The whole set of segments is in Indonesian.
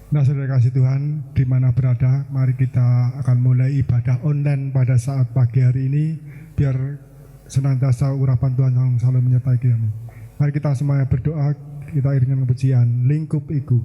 Nah, saudara kasih Tuhan, di mana berada, mari kita akan mulai ibadah online pada saat pagi hari ini, biar senantiasa urapan Tuhan yang selalu menyertai kita. Mari kita semuanya berdoa, kita iringan kepujian, lingkup iku.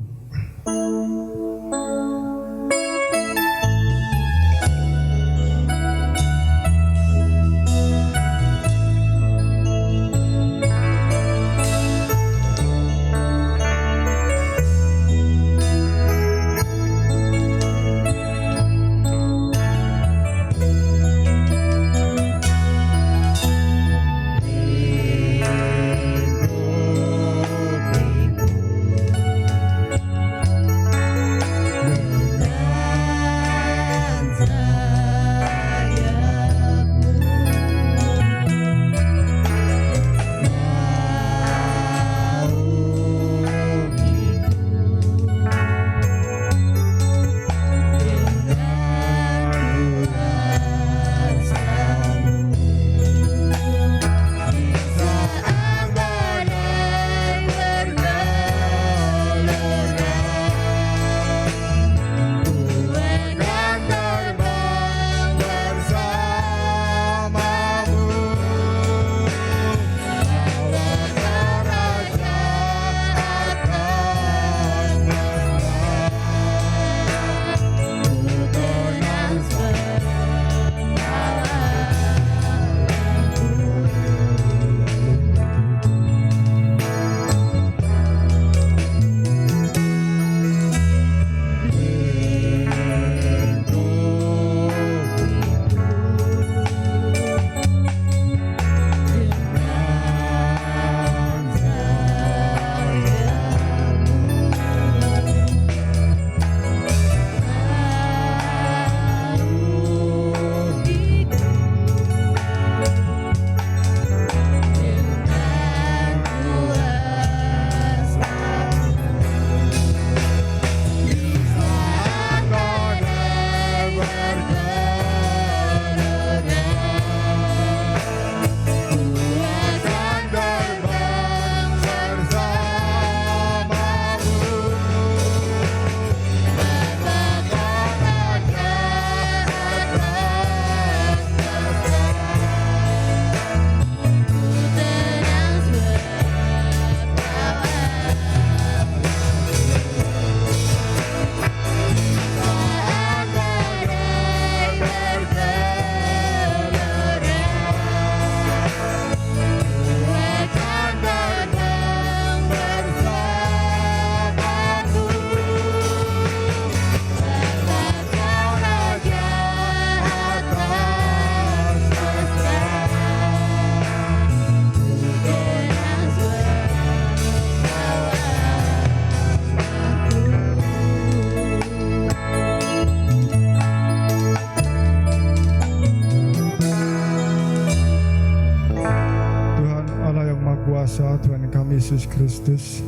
Tuhan kami Yesus Kristus,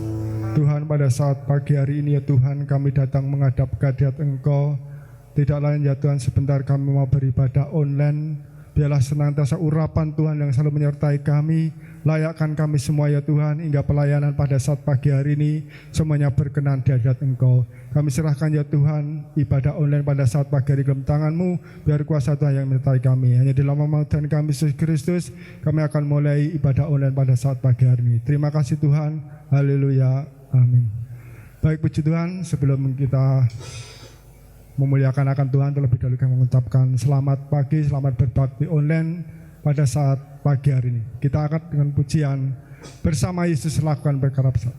Tuhan, pada saat pagi hari ini ya Tuhan, kami datang menghadap kehadirat Engkau. Tidak lain ya Tuhan, sebentar kami mau beribadah online. Biarlah senantiasa urapan Tuhan yang selalu menyertai kami. Layakkan kami semua ya Tuhan, hingga pelayanan pada saat pagi hari ini semuanya berkenan di hadirat Engkau. Kami serahkan ya Tuhan ibadah online pada saat pagi hari dalam tangan-Mu. Biar kuasa Tuhan yang menyertai kami. Hanya di dalam nama Tuhan kami Yesus Kristus, kami akan mulai ibadah online pada saat pagi hari ini. Terima kasih Tuhan. Haleluya. Amin. Baik, puji Tuhan, sebelum kita memuliakan akan Tuhan, terlebih dahulu kami mengucapkan selamat pagi, selamat berbakti online pada saat pagi hari ini. Kita akan dengan pujian bersama Yesus lakukan perkara besar.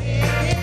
Yeah.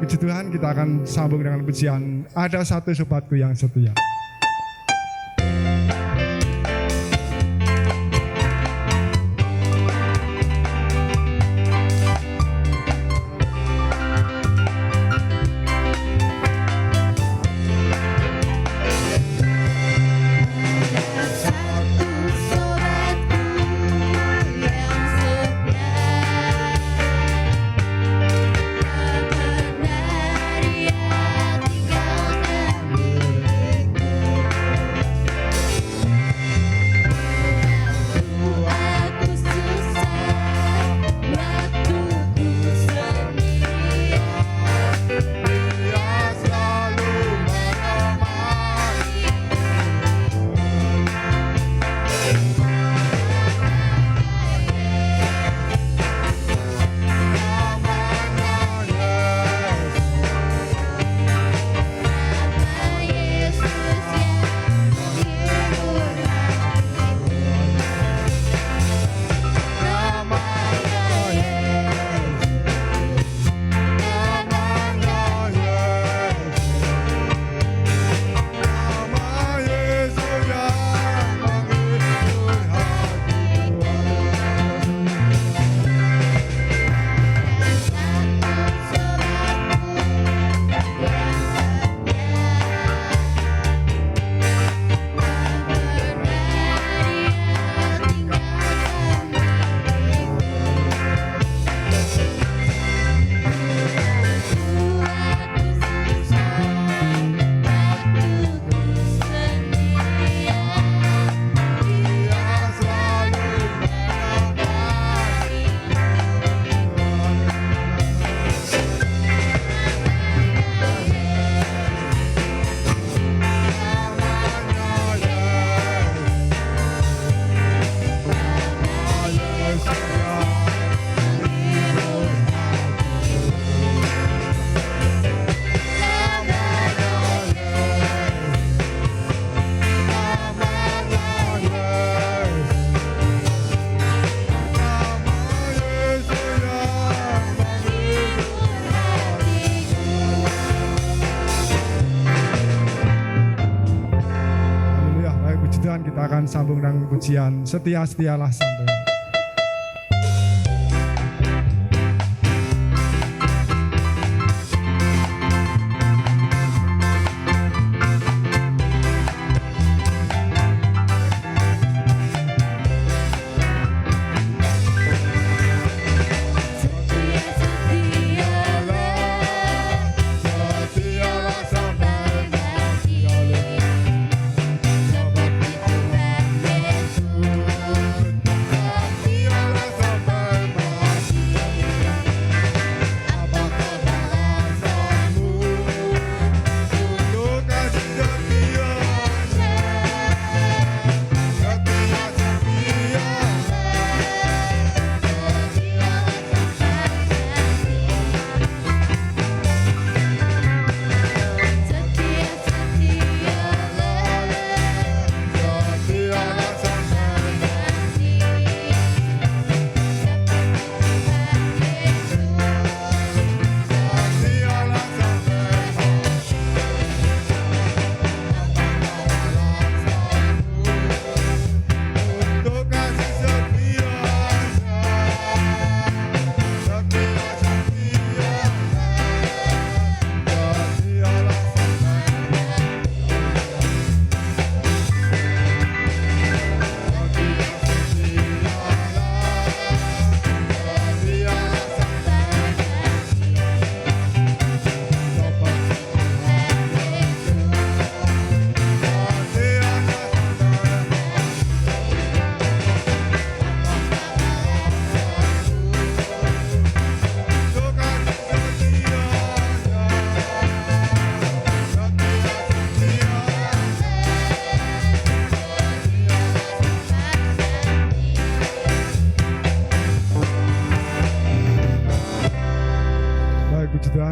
puji Tuhan, kita akan sambung dengan pujian Ada Satu Sobatku Yang Setia. Kita akan sambung dengan pujian Setia-setialah sampai.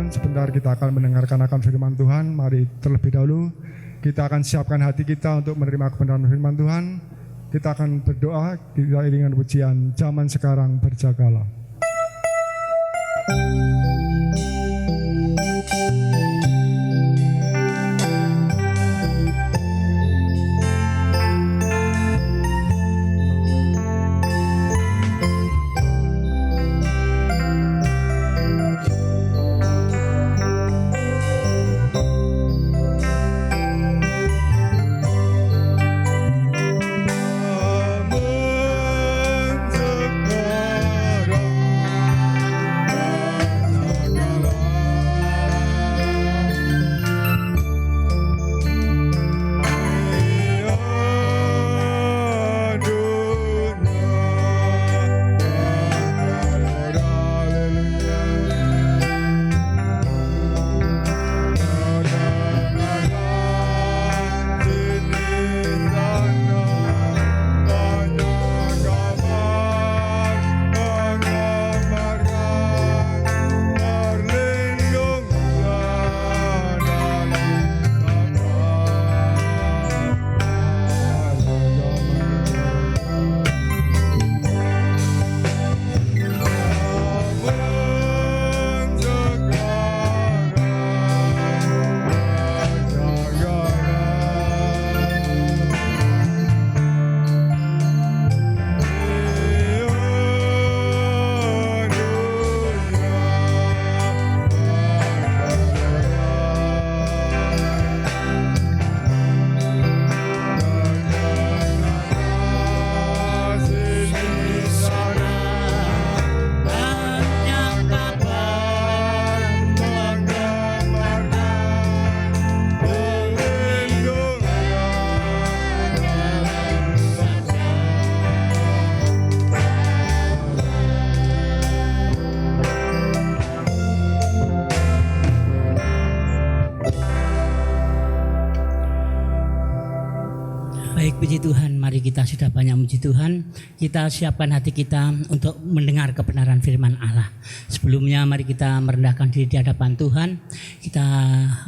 Sebentar kita akan mendengarkan akan firman Tuhan. Mari terlebih dahulu kita akan siapkan hati kita untuk menerima kebenaran firman Tuhan. Kita akan berdoa, kita iringan pujian Zaman Sekarang Berjagalah. Baik, puji Tuhan, mari kita sudah banyak muji Tuhan. Kita siapkan hati kita untuk mendengar kebenaran firman Allah. Sebelumnya mari kita merendahkan diri di hadapan Tuhan. Kita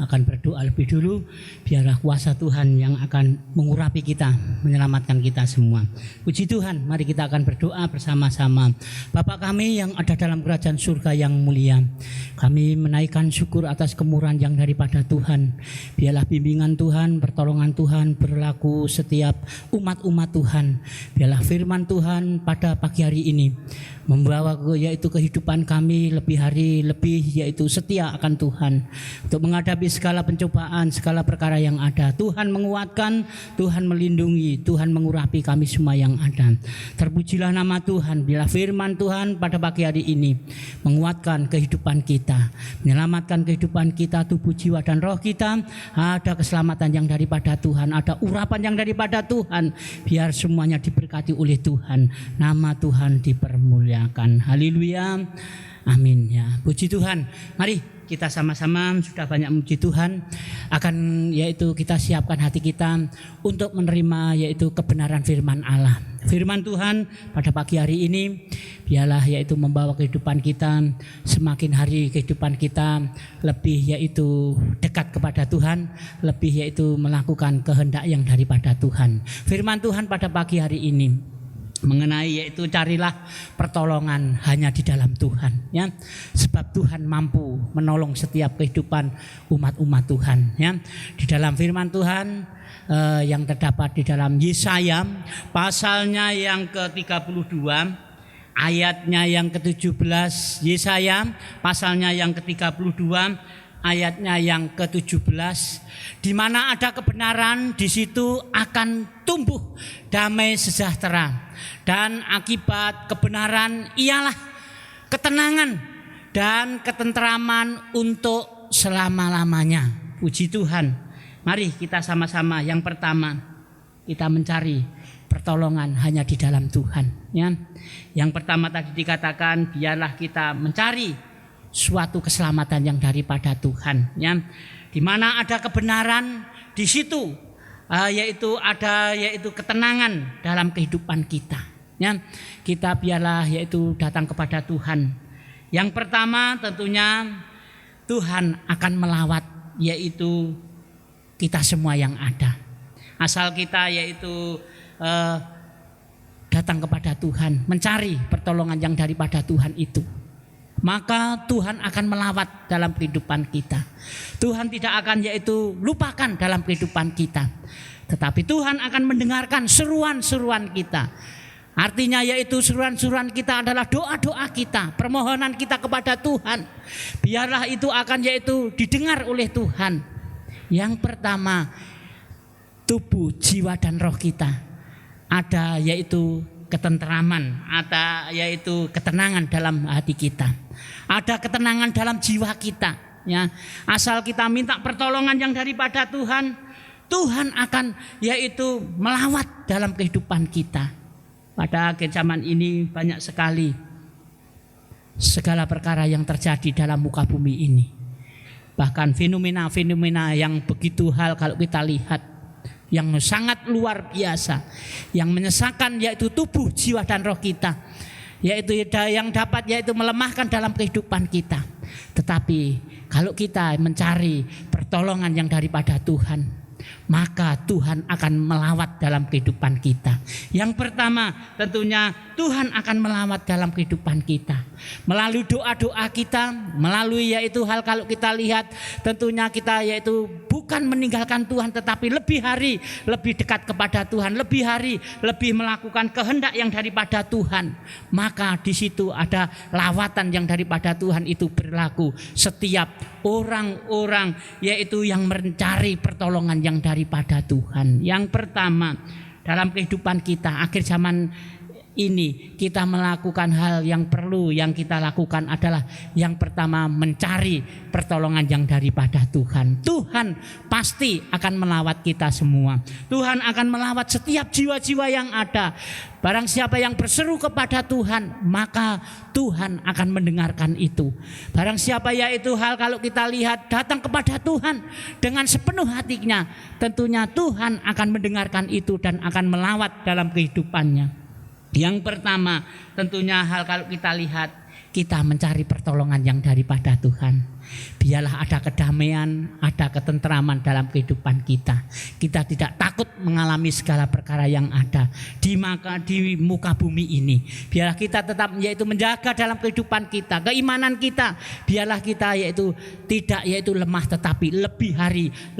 akan berdoa lebih dulu, biarlah kuasa Tuhan yang akan mengurapi kita, menyelamatkan kita semua. Puji Tuhan, mari kita akan berdoa bersama-sama. Bapa kami yang ada dalam kerajaan surga yang mulia, kami menaikkan syukur atas kemurahan yang daripada Tuhan. Biarlah bimbingan Tuhan, pertolongan Tuhan berlaku setiap umat-umat Tuhan. Biarlah firman Tuhan pada pagi hari ini membawa yaitu kehidupan kami lebih hari lebih yaitu setia akan Tuhan untuk menghadapi segala pencobaan, segala perkara yang ada. Tuhan menguatkan, Tuhan melindungi, Tuhan mengurapi kami semua yang ada. Terpujilah nama Tuhan bila firman Tuhan pada pagi hari ini menguatkan kehidupan kita, menyelamatkan kehidupan kita, tubuh, jiwa dan roh kita. Ada keselamatan yang daripada Tuhan, ada urapan yang daripada Tuhan. Biar semuanya diberkati oleh Tuhan, nama Tuhan dipermuliakan. Haleluya, amin ya. Puji Tuhan. Mari kita sama-sama sudah banyak memuji Tuhan, akan yaitu kita siapkan hati kita untuk menerima yaitu kebenaran firman Allah. Firman Tuhan pada pagi hari ini biarlah yaitu membawa kehidupan kita semakin hari kehidupan kita lebih yaitu dekat kepada Tuhan, lebih yaitu melakukan kehendak yang daripada Tuhan. Firman Tuhan pada pagi hari ini mengenai yaitu carilah pertolongan hanya di dalam Tuhan, ya, sebab Tuhan mampu menolong setiap kehidupan umat-umat Tuhan, ya. Di dalam firman Tuhan yang terdapat di dalam Yesaya pasalnya yang ke-32 ayatnya yang ke-17, Yesaya pasalnya yang ke-32 ayatnya yang ke-17, di mana ada kebenaran, di situ akan tumbuh damai sejahtera, dan akibat kebenaran ialah ketenangan dan ketentraman untuk selama-lamanya. Puji Tuhan. Mari kita sama-sama, yang pertama kita mencari pertolongan hanya di dalam Tuhan, ya. Yang pertama tadi dikatakan biarlah kita mencari suatu keselamatan yang daripada Tuhan, ya. Di mana ada kebenaran, di situ yaitu ada yaitu ketenangan dalam kehidupan kita, ya. Kita biarlah yaitu datang kepada Tuhan. Yang pertama tentunya Tuhan akan melawat yaitu kita semua yang ada. Asal kita yaitu datang kepada Tuhan, mencari pertolongan yang daripada Tuhan itu, maka Tuhan akan melawat dalam kehidupan kita. Tuhan tidak akan yaitu lupakan dalam kehidupan kita, tetapi Tuhan akan mendengarkan seruan-seruan kita. Artinya yaitu seruan-seruan kita adalah doa-doa kita, permohonan kita kepada Tuhan. Biarlah itu akan yaitu didengar oleh Tuhan. Yang pertama, tubuh, jiwa dan roh kita ada yaitu ketentraman, ada yaitu ketenangan dalam hati kita, ada ketenangan dalam jiwa kita, ya. Asal kita minta pertolongan yang daripada Tuhan, Tuhan akan yaitu melawat dalam kehidupan kita. Pada akhir zaman ini banyak sekali segala perkara yang terjadi dalam muka bumi ini, bahkan fenomena-fenomena yang begitu hal kalau kita lihat yang sangat luar biasa, yang menyesakan yaitu tubuh, jiwa dan roh kita, yaitu yang dapat yaitu melemahkan dalam kehidupan kita. Tetapi kalau kita mencari pertolongan yang daripada Tuhan, maka Tuhan akan melawat dalam kehidupan kita. Yang pertama tentunya Tuhan akan melawat dalam kehidupan kita melalui doa-doa kita, melalui yaitu hal kalau kita lihat tentunya kita yaitu bukan meninggalkan Tuhan, tetapi lebih hari lebih dekat kepada Tuhan, lebih hari lebih melakukan kehendak yang daripada Tuhan. Maka di situ ada lawatan yang daripada Tuhan itu berlaku setiap orang-orang yaitu yang mencari pertolongan yang daripada Tuhan. Yang pertama dalam kehidupan kita akhir zaman ini kita melakukan hal yang perlu, yang kita lakukan adalah yang pertama mencari pertolongan yang daripada Tuhan. Tuhan pasti akan melawat kita semua. Tuhan akan melawat setiap jiwa-jiwa yang ada. Barang siapa yang berseru kepada Tuhan, maka Tuhan akan mendengarkan itu. Barang siapa yaitu hal kalau kita lihat datang kepada Tuhan dengan sepenuh hatinya, tentunya Tuhan akan mendengarkan itu dan akan melawat dalam kehidupannya. Yang pertama tentunya hal kalau kita lihat, kita mencari pertolongan yang daripada Tuhan. Biarlah ada kedamaian, ada ketentraman dalam kehidupan kita. Kita tidak takut mengalami segala perkara yang ada di muka bumi ini. Biarlah kita tetap yaitu menjaga dalam kehidupan kita, keimanan kita. Biarlah kita yaitu tidak yaitu lemah, tetapi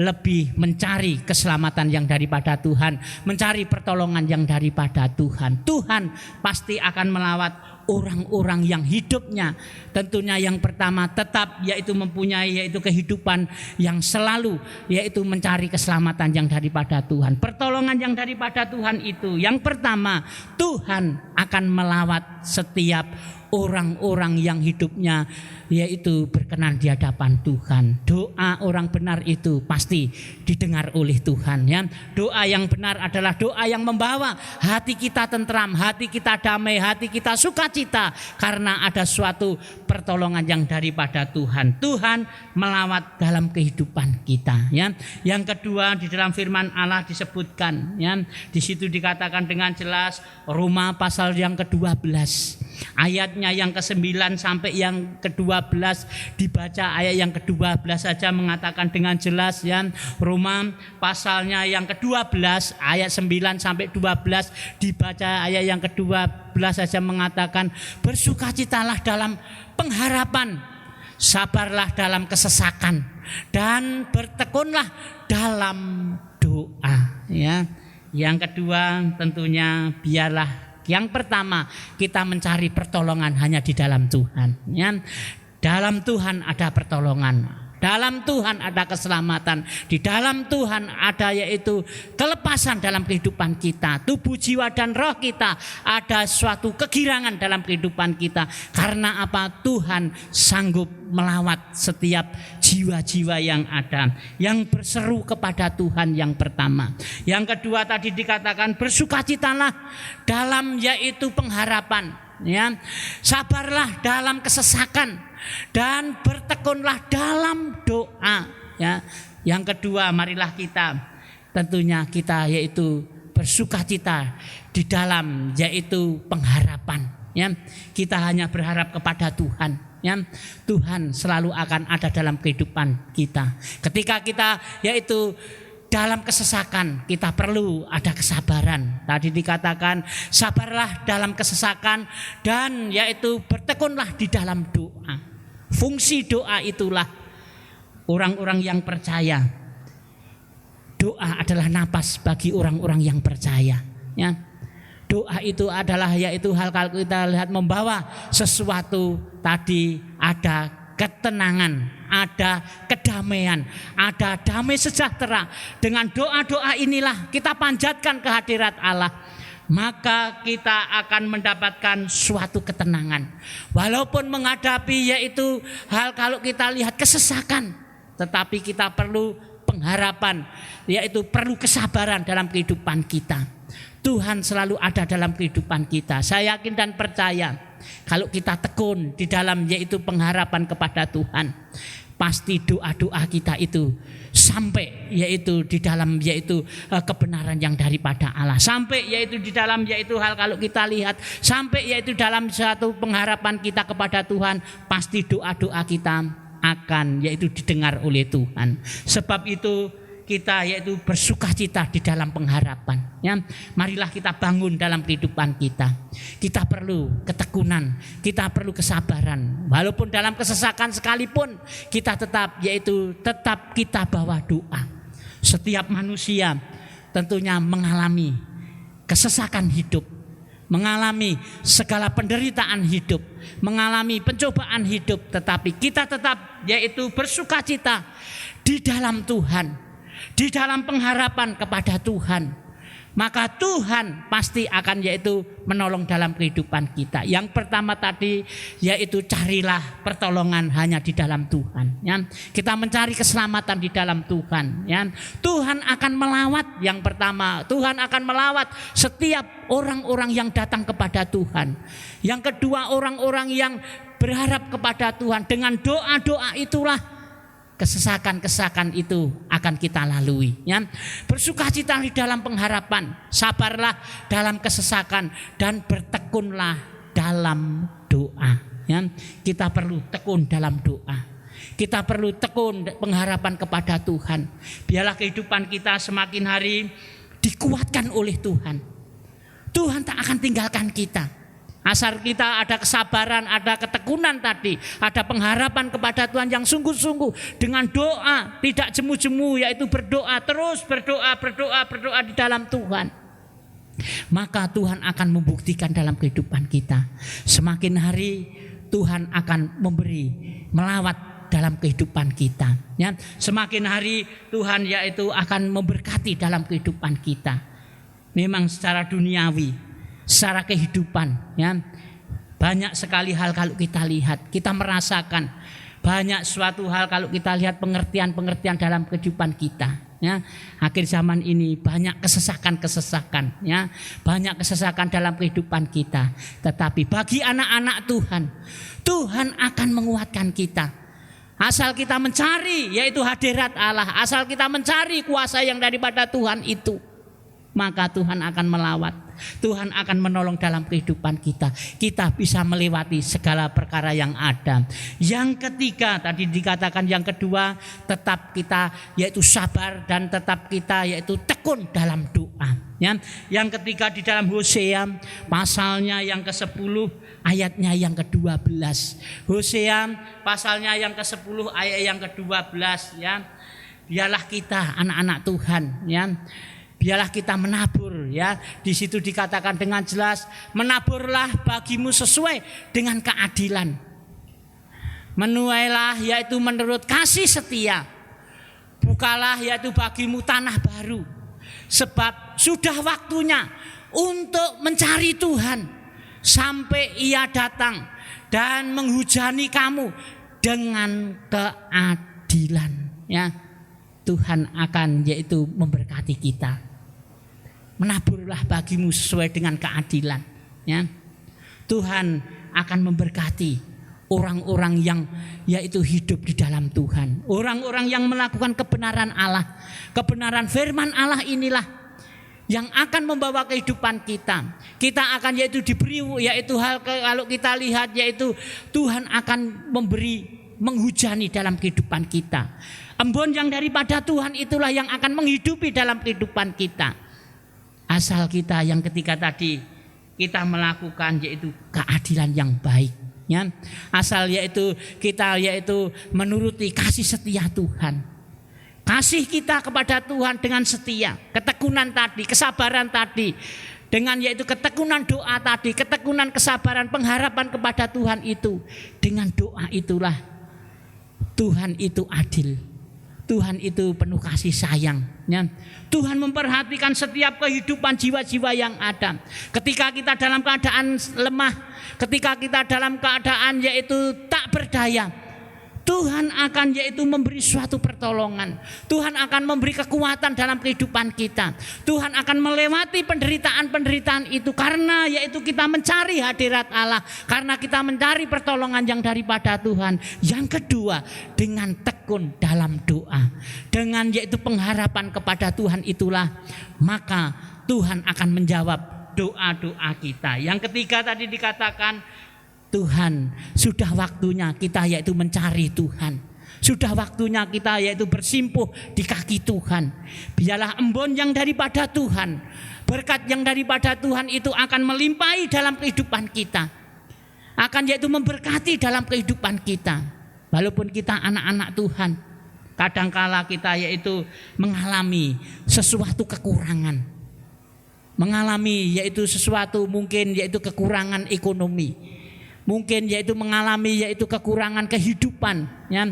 lebih mencari keselamatan yang daripada Tuhan, mencari pertolongan yang daripada Tuhan. Tuhan pasti akan melawat orang-orang yang hidupnya tentunya yang pertama tetap yaitu mempunyai yaitu kehidupan yang selalu yaitu mencari keselamatan yang daripada Tuhan. Pertolongan yang daripada Tuhan itu yang pertama, Tuhan akan melawat setiap orang-orang yang hidupnya yaitu berkenan di hadapan Tuhan. Doa orang benar itu pasti didengar oleh Tuhan, ya. Doa yang benar adalah doa yang membawa hati kita tentram, hati kita damai, hati kita sukacita karena ada suatu pertolongan yang daripada Tuhan. Tuhan melawat dalam kehidupan kita, ya. Yang kedua, di dalam firman Allah disebutkan, ya. Di situ dikatakan dengan jelas, Roma pasal yang ke-12 ayatnya yang ke-9 sampai yang ke-12, dibaca ayat yang ke-12 saja mengatakan dengan jelas, ya. Roma pasalnya yang ke-12 ayat 9 sampai 12 dibaca ayat yang ke-12 saja mengatakan, bersukacitalah dalam pengharapan, sabarlah dalam kesesakan, dan bertekunlah dalam doa, ya. Yang kedua tentunya biarlah yang pertama kita mencari pertolongan hanya di dalam Tuhan, ya. Dalam Tuhan ada pertolongan, dalam Tuhan ada keselamatan, di dalam Tuhan ada yaitu kelepasan dalam kehidupan kita, tubuh, jiwa dan roh kita ada suatu kegirangan dalam kehidupan kita. Karena apa? Tuhan sanggup melawat setiap jiwa-jiwa yang ada, yang berseru kepada Tuhan yang pertama. Yang kedua tadi dikatakan bersukacitalah dalam yaitu pengharapan, ya. Sabarlah dalam kesesakan dan bertekunlah dalam doa, ya. Yang kedua, marilah kita tentunya kita yaitu bersukacita di dalam yaitu pengharapan, ya. Kita hanya berharap kepada Tuhan, ya. Tuhan selalu akan ada dalam kehidupan kita. Ketika kita yaitu dalam kesesakan, kita perlu ada kesabaran. Tadi dikatakan sabarlah dalam kesesakan dan yaitu bertekunlah di dalam doa. Fungsi doa itulah orang-orang yang percaya. Doa adalah napas bagi orang-orang yang percaya, ya. Doa itu adalah yaitu hal kalau kita lihat membawa sesuatu, tadi ada ketenangan, ada kedamaian, ada damai sejahtera. Dengan doa-doa inilah kita panjatkan ke hadirat Allah, maka kita akan mendapatkan suatu ketenangan. Walaupun menghadapi yaitu hal kalau kita lihat kesesakan, tetapi kita perlu pengharapan, yaitu perlu kesabaran dalam kehidupan kita. Tuhan selalu ada dalam kehidupan kita. Saya yakin dan percaya kalau kita tekun di dalam yaitu pengharapan kepada Tuhan, pasti doa-doa kita itu sampai yaitu di dalam yaitu kebenaran yang daripada Allah, sampai yaitu di dalam yaitu hal kalau kita lihat sampai yaitu dalam satu pengharapan kita kepada Tuhan, pasti doa-doa kita akan yaitu didengar oleh Tuhan. Sebab itu kita yaitu bersukacita di dalam pengharapan, ya. Marilah kita bangun dalam kehidupan kita. Kita perlu ketekunan, kita perlu kesabaran. Walaupun dalam kesesakan sekalipun kita tetap kita bawa doa. Setiap manusia tentunya mengalami kesesakan hidup, mengalami segala penderitaan hidup, mengalami pencobaan hidup, tetapi kita tetap yaitu bersukacita di dalam Tuhan, di dalam pengharapan kepada Tuhan. maka Tuhan pasti akan yaitu menolong dalam kehidupan kita. Yang pertama tadi yaitu carilah pertolongan hanya di dalam Tuhan, ya. Kita mencari keselamatan di dalam Tuhan, ya. Tuhan akan melawat, yang pertama Tuhan akan melawat setiap orang-orang yang datang kepada Tuhan. Yang kedua, orang-orang yang berharap kepada Tuhan. Dengan doa-doa itulah kesesakan-kesesakan itu akan kita lalui, ya. Bersukacita di dalam pengharapan, sabarlah dalam kesesakan, dan bertekunlah dalam doa, ya. Kita perlu tekun dalam doa. Kita perlu tekun pengharapan kepada Tuhan. Biarlah kehidupan kita semakin hari dikuatkan oleh Tuhan. Tuhan tak akan tinggalkan kita. Asal kita ada kesabaran, ada ketekunan tadi, ada pengharapan kepada Tuhan yang sungguh-sungguh dengan doa, tidak jemu-jemu, yaitu berdoa, terus berdoa di dalam Tuhan. Maka Tuhan akan membuktikan dalam kehidupan kita. Semakin hari Tuhan akan memberi, melawat dalam kehidupan kita, ya. Semakin hari Tuhan yaitu akan memberkati dalam kehidupan kita. Memang secara duniawi, secara kehidupan, ya, banyak sekali hal kalau kita lihat, kita merasakan banyak suatu hal kalau kita lihat pengertian-pengertian dalam kehidupan kita, ya. Akhir zaman ini banyak kesesakan, ya, banyak kesesakan dalam kehidupan kita. Tetapi bagi anak-anak Tuhan, Tuhan akan menguatkan kita. Asal kita mencari yaitu hadirat Allah, asal kita mencari kuasa yang daripada Tuhan itu, maka Tuhan akan melawat. Tuhan akan menolong dalam kehidupan kita. Kita bisa melewati segala perkara yang ada. Yang ketiga, tadi dikatakan yang kedua, tetap kita yaitu sabar dan tetap kita yaitu tekun dalam doa, ya. Yang ketiga di dalam Hosea pasalnya yang ke-10 ayatnya yang ke-12. Hosea pasalnya yang ke-10 ayat yang ke-12, ya. Biarlah kita anak-anak Tuhan, ya. Biarlah kita menabur, ya. Di situ dikatakan dengan jelas, menaburlah bagimu sesuai dengan keadilan. Menuailah yaitu menurut kasih setia. Bukalah yaitu bagimu tanah baru. Sebab sudah waktunya untuk mencari Tuhan sampai Ia datang dan menghujani kamu dengan keadilan, ya. Tuhan akan yaitu memberkati kita. Menaburlah bagimu sesuai dengan keadilan, ya. Tuhan akan memberkati orang-orang yang yaitu hidup di dalam Tuhan, orang-orang yang melakukan kebenaran Allah. Kebenaran firman Allah inilah yang akan membawa kehidupan kita. Kita akan yaitu diberi yaitu hal kalau kita lihat yaitu Tuhan akan memberi, menghujani dalam kehidupan kita. Embun yang daripada Tuhan itulah yang akan menghidupi dalam kehidupan kita. Asal kita yang ketika tadi kita melakukan yaitu keadilan yang baik, ya. Asal yaitu kita yaitu menuruti kasih setia Tuhan. Kasih kita kepada Tuhan dengan setia, ketekunan tadi, kesabaran tadi, dengan yaitu ketekunan doa tadi, ketekunan kesabaran, pengharapan kepada Tuhan itu. Dengan doa itulah Tuhan itu adil. Tuhan itu penuh kasih sayang, ya. Tuhan memperhatikan setiap kehidupan jiwa-jiwa yang ada. Ketika kita dalam keadaan lemah, ketika kita dalam keadaan yaitu tak berdaya, Tuhan akan yaitu memberi suatu pertolongan. Tuhan akan memberi kekuatan dalam kehidupan kita. Tuhan akan melewati penderitaan-penderitaan itu karena yaitu kita mencari hadirat Allah, karena kita mencari pertolongan yang daripada Tuhan. Yang kedua, dengan tekun dalam doa, dengan yaitu pengharapan kepada Tuhan itulah, maka Tuhan akan menjawab doa-doa kita. Yang ketiga tadi dikatakan, Tuhan, sudah waktunya kita yaitu mencari Tuhan. Sudah waktunya kita yaitu bersimpuh di kaki Tuhan. Biarlah embun yang daripada Tuhan, berkat yang daripada Tuhan itu akan melimpahi dalam kehidupan kita. Akan yaitu memberkati dalam kehidupan kita. Walaupun kita anak-anak Tuhan, kadangkala kita yaitu mengalami sesuatu kekurangan. Mengalami yaitu sesuatu mungkin yaitu kekurangan ekonomi. Mungkin yaitu mengalami yaitu kekurangan kehidupan, ya.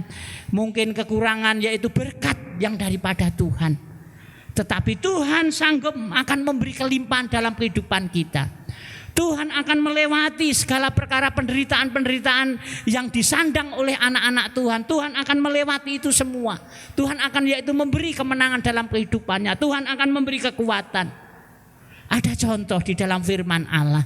Mungkin kekurangan yaitu berkat yang daripada Tuhan. Tetapi Tuhan sanggup akan memberi kelimpahan dalam kehidupan kita. Tuhan akan melewati segala perkara penderitaan-penderitaan yang disandang oleh anak-anak Tuhan. Tuhan akan melewati itu semua. Tuhan akan yaitu memberi kemenangan dalam kehidupannya. Tuhan akan memberi kekuatan. Ada contoh di dalam firman Allah.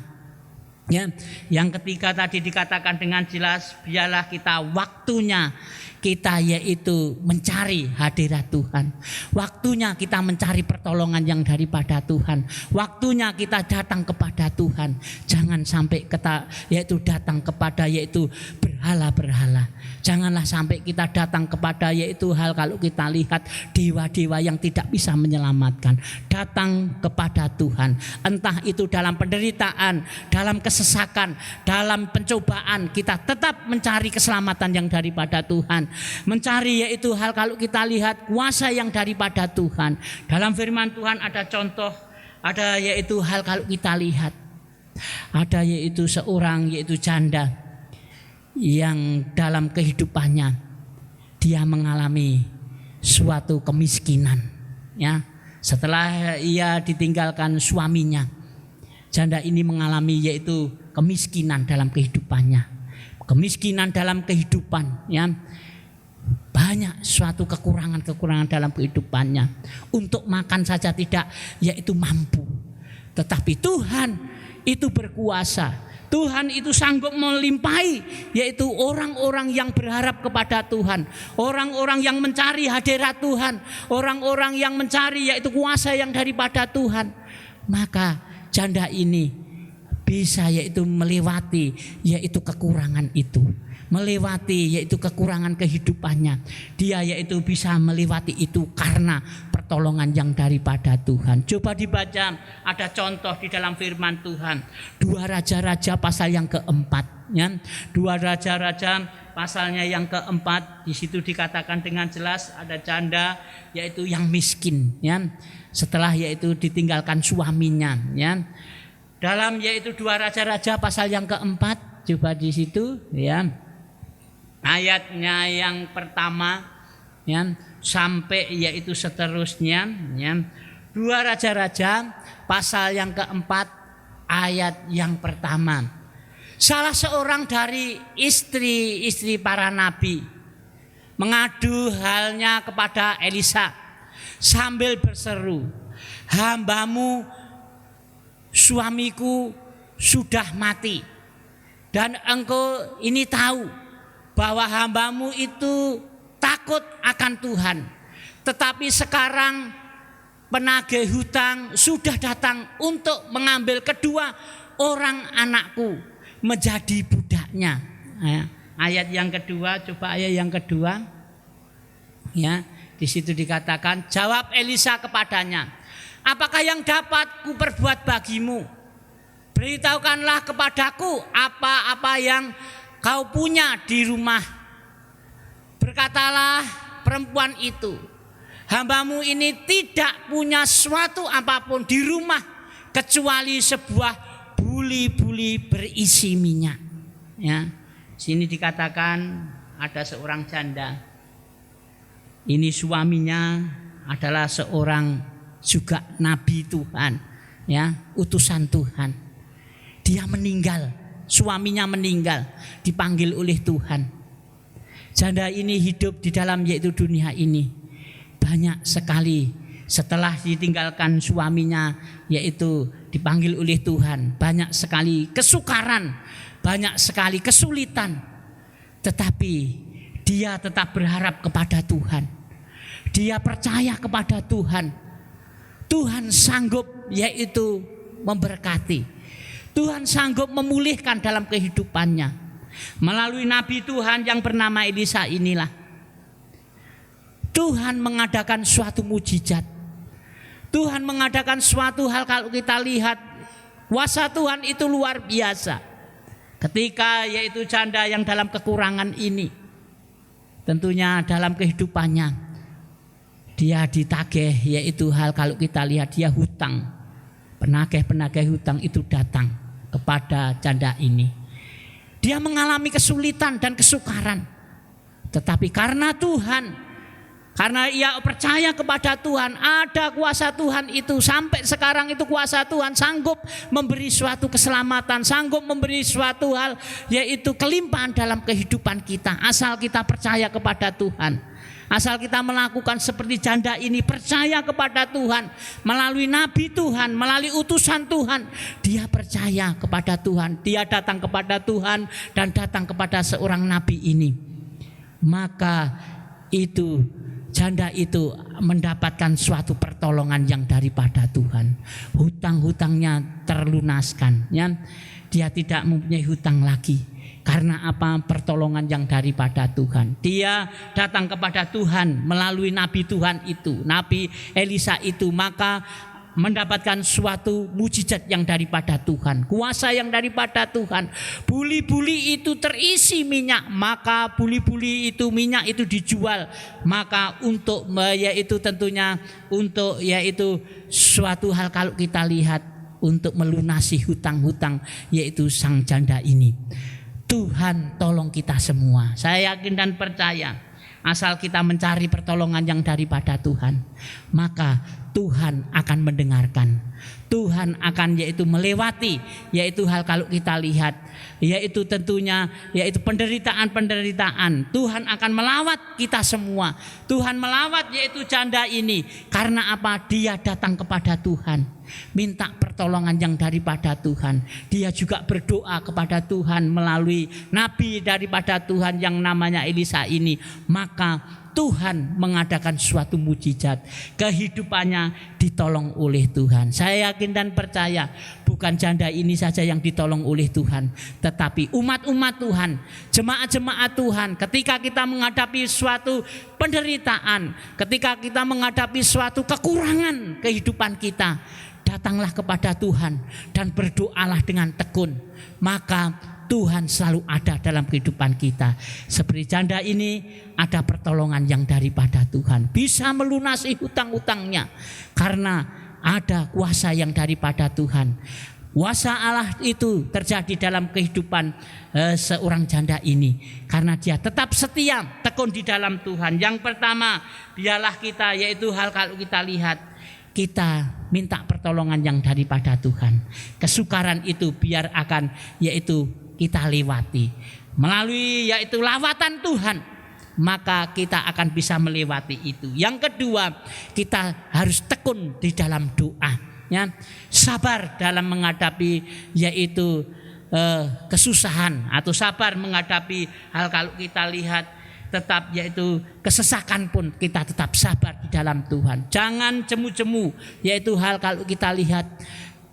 Ya, yang ketiga tadi dikatakan dengan jelas, biarlah kita waktunya kita yaitu mencari hadirat Tuhan. Waktunya kita mencari pertolongan yang daripada Tuhan. Waktunya kita datang kepada Tuhan. Jangan sampai kita yaitu datang kepada yaitu berhala-berhala. Janganlah sampai kita datang kepada yaitu hal kalau kita lihat dewa-dewa yang tidak bisa menyelamatkan. Datang kepada Tuhan. Entah itu dalam penderitaan, dalam kesesakan, dalam pencobaan, kita tetap mencari keselamatan yang daripada Tuhan. Mencari yaitu hal kalau kita lihat kuasa yang daripada Tuhan. Dalam firman Tuhan ada contoh, ada yaitu hal kalau kita lihat. Ada yaitu seorang yaitu janda yang dalam kehidupannya dia mengalami suatu kemiskinan, ya. Setelah ia ditinggalkan suaminya, janda ini mengalami yaitu kemiskinan dalam kehidupannya. Kemiskinan dalam kehidupan, ya. Banyak suatu kekurangan-kekurangan dalam kehidupannya. Untuk makan saja tidak yaitu mampu. Tetapi Tuhan itu berkuasa. Tuhan itu sanggup melimpahi yaitu orang-orang yang berharap kepada Tuhan, orang-orang yang mencari hadirat Tuhan, orang-orang yang mencari yaitu kuasa yang daripada Tuhan. Maka janda ini bisa yaitu melewati yaitu kekurangan itu, melewati yaitu kekurangan kehidupannya. Dia yaitu bisa melewati itu karena pertolongan yang daripada Tuhan. Coba dibaca, ada contoh di dalam firman Tuhan. 2 Raja-Raja pasal yang keempat, ya. 2 Raja-Raja pasalnya yang keempat, di situ dikatakan dengan jelas ada janda yaitu yang miskin, ya. Setelah yaitu ditinggalkan suaminya, ya. Dalam yaitu 2 Raja-Raja pasal yang keempat, coba di situ, ya. Ayatnya yang pertama, ya, sampai yaitu seterusnya, ya. 2 Raja-Raja pasal yang keempat ayat yang pertama. Salah seorang dari istri-istri para nabi mengadu halnya kepada Elisa sambil berseru, "Hambamu suamiku sudah mati, dan engkau ini tahu bahwa hambamu itu takut akan Tuhan. Tetapi sekarang penagih hutang sudah datang untuk mengambil kedua orang anakku menjadi budaknya." Ayat yang kedua, coba ayat yang kedua. Ya, di situ dikatakan, jawab Elisa kepadanya, "Apakah yang dapat kuperbuat bagimu? Beritahukanlah kepadaku apa-apa yang kau punya di rumah." Berkatalah perempuan itu, "Hambamu ini tidak punya suatu apapun di rumah kecuali sebuah buli-buli berisi minyak." Ya, sini dikatakan ada seorang janda. Ini suaminya adalah seorang juga nabi Tuhan, ya, utusan Tuhan. Dia meninggal, suaminya meninggal, dipanggil oleh Tuhan. Janda ini hidup di dalam yaitu dunia ini banyak sekali setelah ditinggalkan suaminya yaitu dipanggil oleh Tuhan, banyak sekali kesukaran, banyak sekali kesulitan. Tetapi dia tetap berharap kepada Tuhan. Dia percaya kepada Tuhan. Tuhan sanggup yaitu memberkati. Tuhan sanggup memulihkan dalam kehidupannya. Melalui nabi Tuhan yang bernama Elisa inilah Tuhan mengadakan suatu mujizat. Tuhan mengadakan suatu hal kalau kita lihat kuasa Tuhan itu luar biasa. Ketika yaitu janda yang dalam kekurangan ini, tentunya dalam kehidupannya dia ditagih yaitu hal kalau kita lihat dia hutang. Penagih-penagih hutang itu datang kepada janda ini. Dia mengalami kesulitan dan kesukaran. Tetapi karena Tuhan, Karena ia percaya kepada Tuhan, ada kuasa Tuhan itu. Sampai sekarang itu kuasa Tuhan sanggup memberi suatu keselamatan, sanggup memberi suatu hal, yaitu kelimpahan dalam kehidupan kita. Asal kita percaya kepada Tuhan. Asal kita melakukan seperti janda ini, percaya kepada Tuhan, melalui nabi Tuhan, melalui utusan Tuhan. Dia percaya kepada Tuhan, dia datang kepada Tuhan dan datang kepada seorang nabi ini. Maka itu janda itu mendapatkan suatu pertolongan yang daripada Tuhan. Hutang-hutangnya terlunaskan, ya. Dia tidak mempunyai hutang lagi. Karena apa? Pertolongan yang daripada Tuhan. Dia datang kepada Tuhan melalui nabi Tuhan itu, Nabi Elisa itu, maka mendapatkan suatu mujizat yang daripada Tuhan, kuasa yang daripada Tuhan. Buli-buli itu terisi minyak, maka buli-buli itu minyak itu dijual, maka untuk yaitu tentunya untuk yaitu suatu hal kalau kita lihat untuk melunasi hutang-hutang yaitu sang janda ini. Tuhan tolong kita semua. Saya yakin dan percaya, asal kita mencari pertolongan yang daripada Tuhan, maka Tuhan akan mendengarkan. Tuhan akan yaitu melewati yaitu hal kalau kita lihat, yaitu tentunya yaitu penderitaan-penderitaan. Tuhan akan melawat kita semua. Tuhan melawat yaitu janda ini. Karena apa? Dia datang kepada Tuhan, minta pertolongan yang daripada Tuhan. Dia juga berdoa kepada Tuhan melalui nabi daripada Tuhan yang namanya Elisa ini. Maka Tuhan mengadakan suatu mujizat, kehidupannya ditolong oleh Tuhan. Saya yakin dan percaya bukan janda ini saja yang ditolong oleh Tuhan, tetapi umat-umat Tuhan, jemaat-jemaat Tuhan. Ketika kita menghadapi suatu penderitaan, ketika kita menghadapi suatu kekurangan kehidupan kita, datanglah kepada Tuhan dan berdoalah dengan tekun, maka Tuhan selalu ada dalam kehidupan kita. Seperti janda ini, ada pertolongan yang daripada Tuhan, bisa melunasi hutang-hutangnya karena ada kuasa yang daripada Tuhan. Kuasa Allah itu terjadi dalam kehidupan seorang janda ini karena dia tetap setia, tekun di dalam Tuhan. Yang pertama, biarlah kita yaitu hal kalau kita lihat, kita minta pertolongan yang daripada Tuhan. Kesukaran itu biar akan yaitu kita lewati melalui yaitu lawatan Tuhan, maka kita akan bisa melewati itu. Yang kedua, kita harus tekun di dalam doa, ya. Sabar dalam menghadapi yaitu kesusahan atau sabar menghadapi hal kalau kita lihat tetap yaitu kesesakan pun kita tetap sabar di dalam Tuhan. Jangan jemu-jemu yaitu hal kalau kita lihat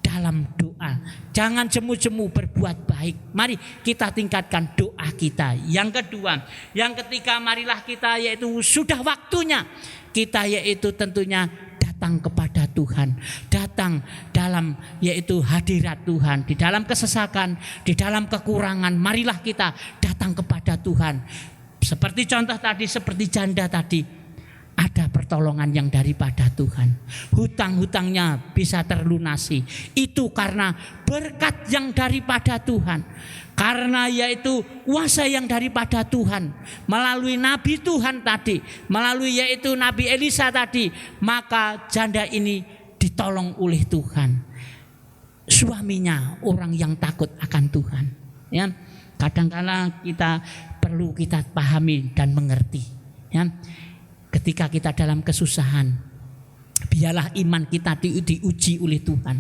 dalam doa. Jangan jemu-jemu berbuat baik. Mari kita tingkatkan doa kita. Yang kedua, yang ketiga, marilah kita yaitu sudah waktunya kita yaitu tentunya datang kepada Tuhan, datang dalam yaitu hadirat Tuhan, di dalam kesesakan, di dalam kekurangan, marilah kita datang kepada Tuhan. Seperti contoh tadi, seperti janda tadi, ada pertolongan yang daripada Tuhan. Hutang-hutangnya bisa terlunasi. Itu karena berkat yang daripada Tuhan. Karena yaitu kuasa yang daripada Tuhan. Melalui nabi Tuhan tadi, melalui yaitu Nabi Elisa tadi, maka janda ini ditolong oleh Tuhan. Suaminya orang yang takut akan Tuhan, ya. Kadang-kala kita perlu kita pahami dan mengerti, ya. Ketika kita dalam kesusahan, biarlah iman kita diuji oleh Tuhan.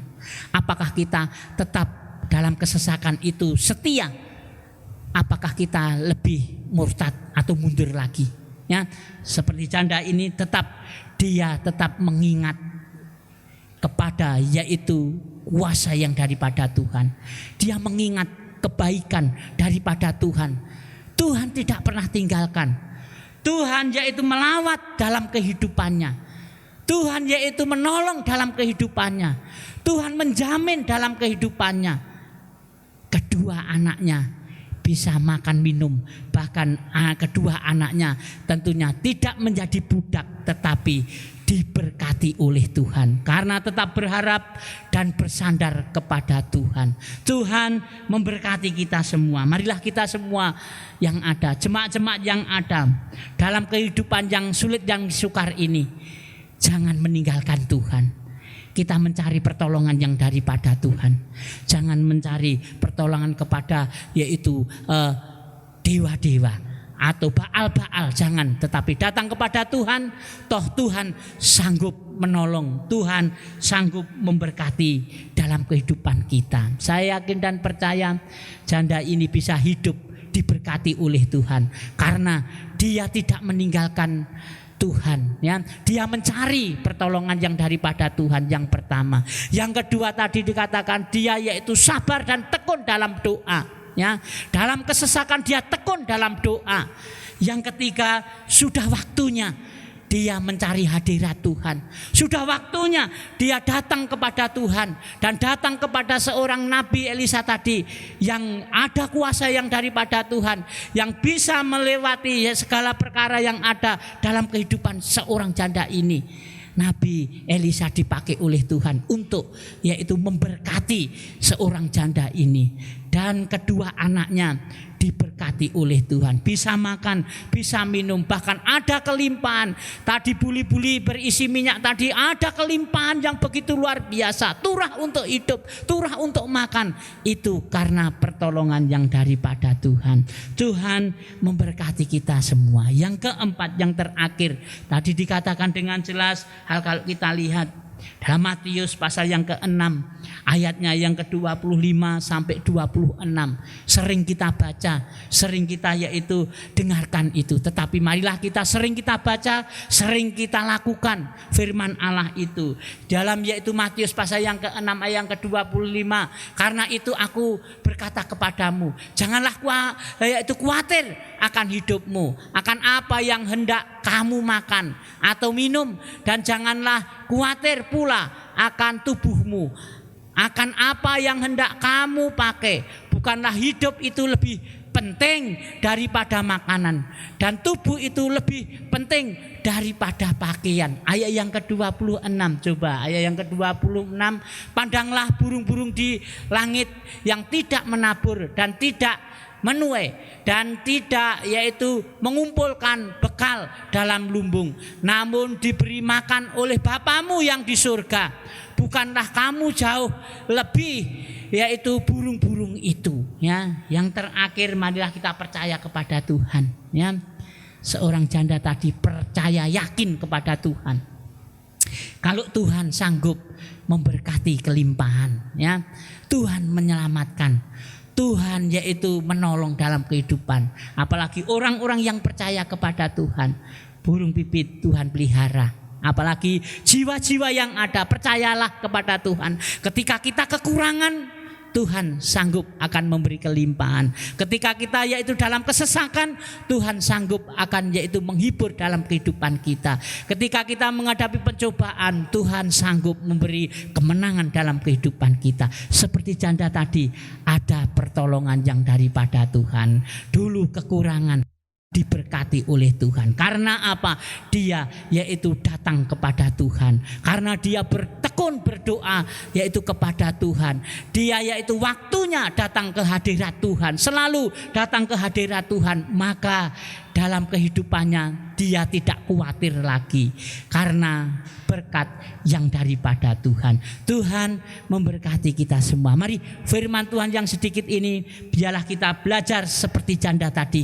Apakah kita tetap dalam kesesakan itu setia? Apakah kita lebih murtad atau mundur lagi? Ya, seperti janda ini dia tetap mengingat kepada yaitu kuasa yang daripada Tuhan. Dia mengingat kebaikan daripada Tuhan. Tuhan tidak pernah tinggalkan. Tuhan yaitu melawat dalam kehidupannya. Tuhan yaitu menolong dalam kehidupannya. Tuhan menjamin dalam kehidupannya. Kedua anaknya bisa makan minum. Bahkan kedua anaknya tentunya tidak menjadi budak, tetapi diberkati oleh Tuhan karena tetap berharap dan bersandar kepada Tuhan. Tuhan memberkati kita semua. Marilah kita semua yang ada, jemaat-jemaat yang ada dalam kehidupan yang sulit, yang sukar ini, jangan meninggalkan Tuhan. Kita mencari pertolongan yang daripada Tuhan. Jangan mencari pertolongan kepada yaitu dewa-dewa atau Baal-Baal, jangan, tetapi datang kepada Tuhan. Toh Tuhan sanggup menolong, Tuhan sanggup memberkati dalam kehidupan kita. Saya yakin dan percaya janda ini bisa hidup diberkati oleh Tuhan karena dia tidak meninggalkan Tuhan, ya. Dia mencari pertolongan yang daripada Tuhan, yang pertama. Yang kedua tadi dikatakan dia yaitu sabar dan tekun dalam doa. Ya, dalam kesesakan dia tekun dalam doa. Yang ketiga, sudah waktunya dia mencari hadirat Tuhan. Sudah waktunya dia datang kepada Tuhan dan datang kepada seorang Nabi Elisa tadi yang ada kuasa yang daripada Tuhan, yang bisa melewati segala perkara yang ada dalam kehidupan seorang janda ini. Nabi Elisa dipakai oleh Tuhan untuk yaitu memberkati seorang janda ini, dan kedua anaknya diberkati oleh Tuhan, bisa makan, bisa minum, bahkan ada kelimpahan. Tadi buli-buli berisi minyak tadi ada kelimpahan yang begitu luar biasa, turah untuk hidup, turah untuk makan. Itu karena pertolongan yang daripada Tuhan. Tuhan memberkati kita semua. Yang keempat, yang terakhir, tadi dikatakan dengan jelas hal kalau kita lihat dalam Matius pasal yang ke-6 ayatnya yang ke-25 sampai 26. Sering kita baca, sering kita yaitu dengarkan itu. Tetapi marilah kita sering kita baca, sering kita lakukan firman Allah itu. Dalam yaitu Matius pasal yang ke-6 ayat yang ke-25. Karena itu aku berkata kepadamu, janganlah yaitu khawatir akan hidupmu, akan apa yang hendak kamu makan atau minum, dan janganlah khawatir pula akan tubuhmu, akan apa yang hendak kamu pakai. Bukanlah hidup itu lebih penting daripada makanan, dan tubuh itu lebih penting daripada pakaian. Ayat yang ke-26, coba ayat yang ke-26. Pandanglah burung-burung di langit yang tidak menabur dan tidak menuai dan tidak yaitu mengumpulkan bekal dalam lumbung, namun diberi makan oleh Bapamu yang di surga. Bukanlah kamu jauh lebih yaitu burung-burung itu, ya. Yang terakhir, marilah kita percaya kepada Tuhan, ya. Seorang janda tadi percaya, yakin kepada Tuhan. Kalau Tuhan sanggup memberkati kelimpahan, ya. Tuhan menyelamatkan, Tuhan yaitu menolong dalam kehidupan. Apalagi orang-orang yang percaya kepada Tuhan. Burung pipit Tuhan pelihara. Apalagi jiwa-jiwa yang ada, percayalah kepada Tuhan. Ketika kita kekurangan, Tuhan sanggup akan memberi kelimpahan. Ketika kita yaitu dalam kesesakan, Tuhan sanggup akan yaitu menghibur dalam kehidupan kita. Ketika kita menghadapi pencobaan, Tuhan sanggup memberi kemenangan dalam kehidupan kita. Seperti janda tadi, ada pertolongan yang daripada Tuhan. Dulu kekurangan, diberkati oleh Tuhan. Karena apa? Dia yaitu datang kepada Tuhan. Karena dia bertekun berdoa yaitu kepada Tuhan. Dia yaitu waktunya datang ke hadirat Tuhan, selalu datang ke hadirat Tuhan. Maka dalam kehidupannya dia tidak khawatir lagi karena berkat yang daripada Tuhan. Tuhan memberkati kita semua. Mari firman Tuhan yang sedikit ini biarlah kita belajar seperti janda tadi.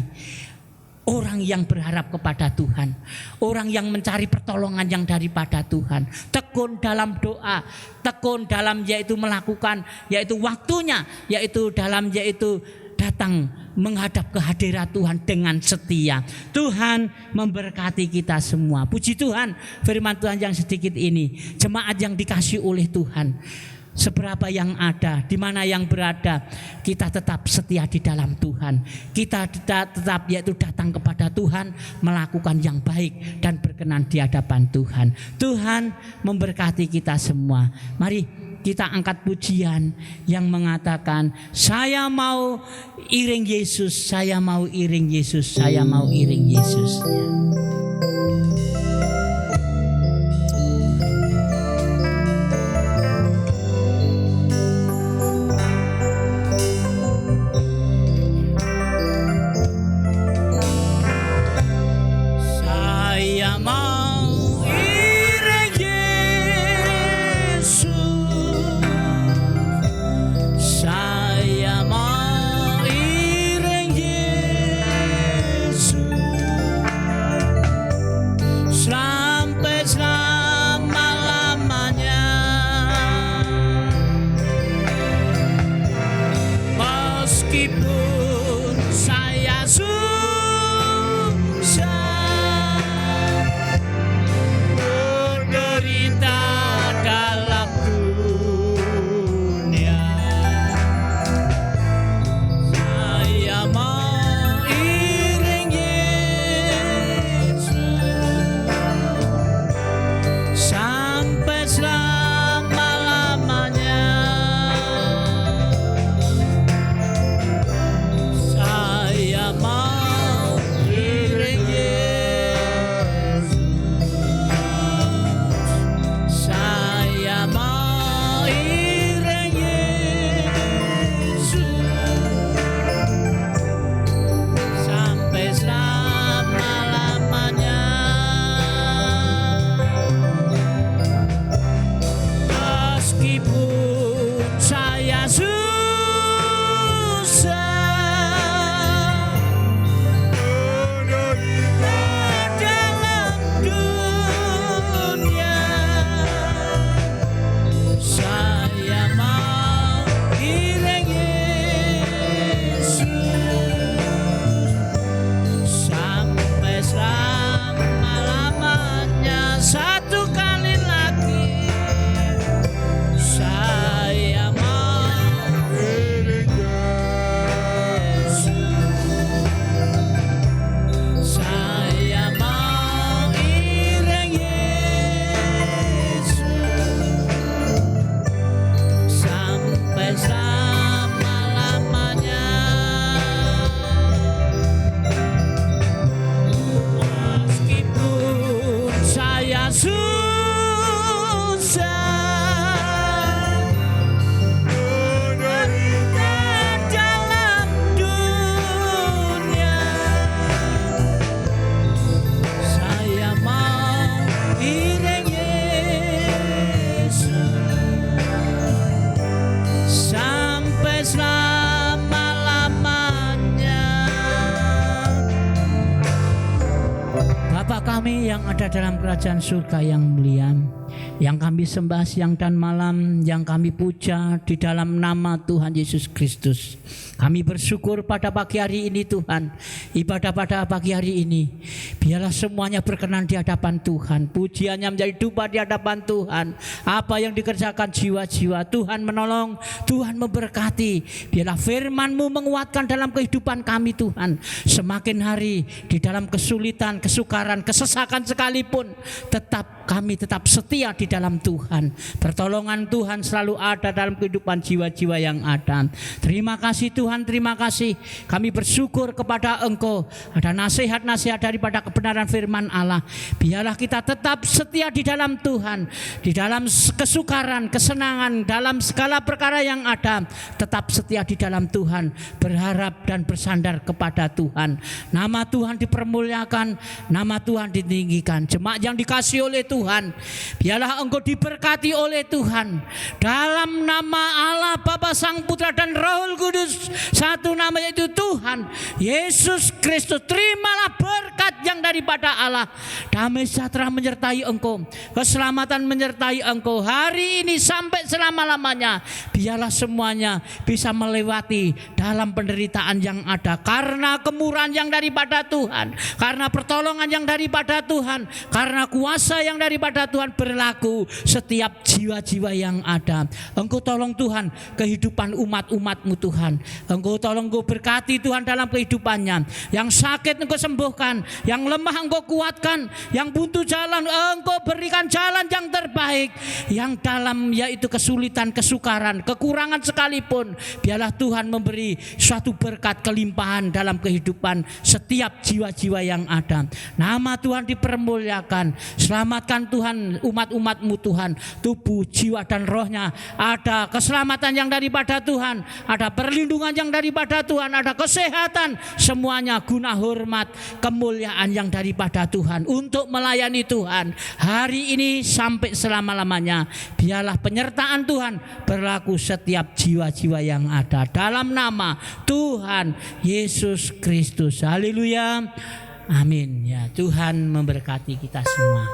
Orang yang berharap kepada Tuhan, orang yang mencari pertolongan yang daripada Tuhan, tekun dalam doa, tekun dalam yaitu melakukan yaitu waktunya, yaitu dalam yaitu datang menghadap kehadirat Tuhan dengan setia. Tuhan memberkati kita semua. Puji Tuhan, firman Tuhan yang sedikit ini, jemaat yang dikasihi oleh Tuhan. Seberapa yang ada, di mana yang berada, kita tetap setia di dalam Tuhan. Kita tetap yaitu datang kepada Tuhan, melakukan yang baik dan berkenan di hadapan Tuhan. Tuhan memberkati kita semua. Mari kita angkat pujian yang mengatakan, saya mau iring Yesus, saya mau iring Yesus, saya mau iring Yesus. yang ada dalam kerajaan surga yang mulia, yang kami sembah siang dan malam, yang kami puja di dalam nama Tuhan Yesus Kristus. Kami bersyukur pada pagi hari ini Tuhan, ibadah pada pagi hari ini, biarlah semuanya berkenan di hadapan Tuhan, pujiannya menjadi dupa di hadapan Tuhan. Apa yang dikerjakan jiwa-jiwa, Tuhan menolong, Tuhan memberkati. Biarlah firman-Mu menguatkan dalam kehidupan kami Tuhan. Semakin hari di dalam kesulitan, kesukaran, kesesakan sekalipun, kami tetap setia di dalam Tuhan. Pertolongan Tuhan selalu ada dalam kehidupan jiwa-jiwa yang ada. Terima kasih Tuhan, terima kasih. Kami bersyukur kepada Engkau. Ada nasihat-nasihat daripada kebenaran firman Allah. Biarlah kita tetap setia di dalam Tuhan, di dalam kesukaran, kesenangan, dalam segala perkara yang ada, tetap setia di dalam Tuhan, berharap dan bersandar kepada Tuhan. Nama Tuhan dipermuliakan, nama Tuhan ditinggikan. Jemaat yang dikasihi oleh Tuhan, biarlah engkau diberkati oleh Tuhan. Dalam nama Allah Bapa, Sang Putra dan Roh Kudus, satu nama yaitu Tuhan Yesus Kristus. Terimalah berkat yang daripada Allah. Damai sejahtera menyertai engkau, keselamatan menyertai engkau hari ini sampai selama-lamanya. Biarlah semuanya bisa melewati dalam penderitaan yang ada, karena kemurahan yang daripada Tuhan, karena pertolongan yang daripada Tuhan, karena kuasa yang daripada Tuhan berlaku setiap jiwa-jiwa yang ada. Engkau tolong Tuhan kehidupan umat-umat-Mu Tuhan. Engkau tolong, Engkau berkati Tuhan dalam kehidupannya. Yang sakit Engkau sembuhkan, yang lemah Engkau kuatkan, yang buntu jalan Engkau berikan jalan yang terbaik. Yang dalam yaitu kesulitan, kesukaran, kekurangan sekalipun, biarlah Tuhan memberi suatu berkat kelimpahan dalam kehidupan setiap jiwa-jiwa yang ada. Nama Tuhan dipermuliakan. Selamatkan Tuhan umat-umat-Mu Tuhan, tubuh, jiwa dan rohnya. Ada keselamatan yang daripada Tuhan, ada perlindungan yang daripada Tuhan, ada kesehatan, semuanya guna hormat kemuliaan yang daripada Tuhan untuk melayani Tuhan hari ini sampai selama-lamanya. Biarlah penyertaan Tuhan berlaku setiap jiwa-jiwa yang ada dalam nama Tuhan Yesus Kristus. Haleluya. Amin. Ya, Tuhan memberkati kita semua.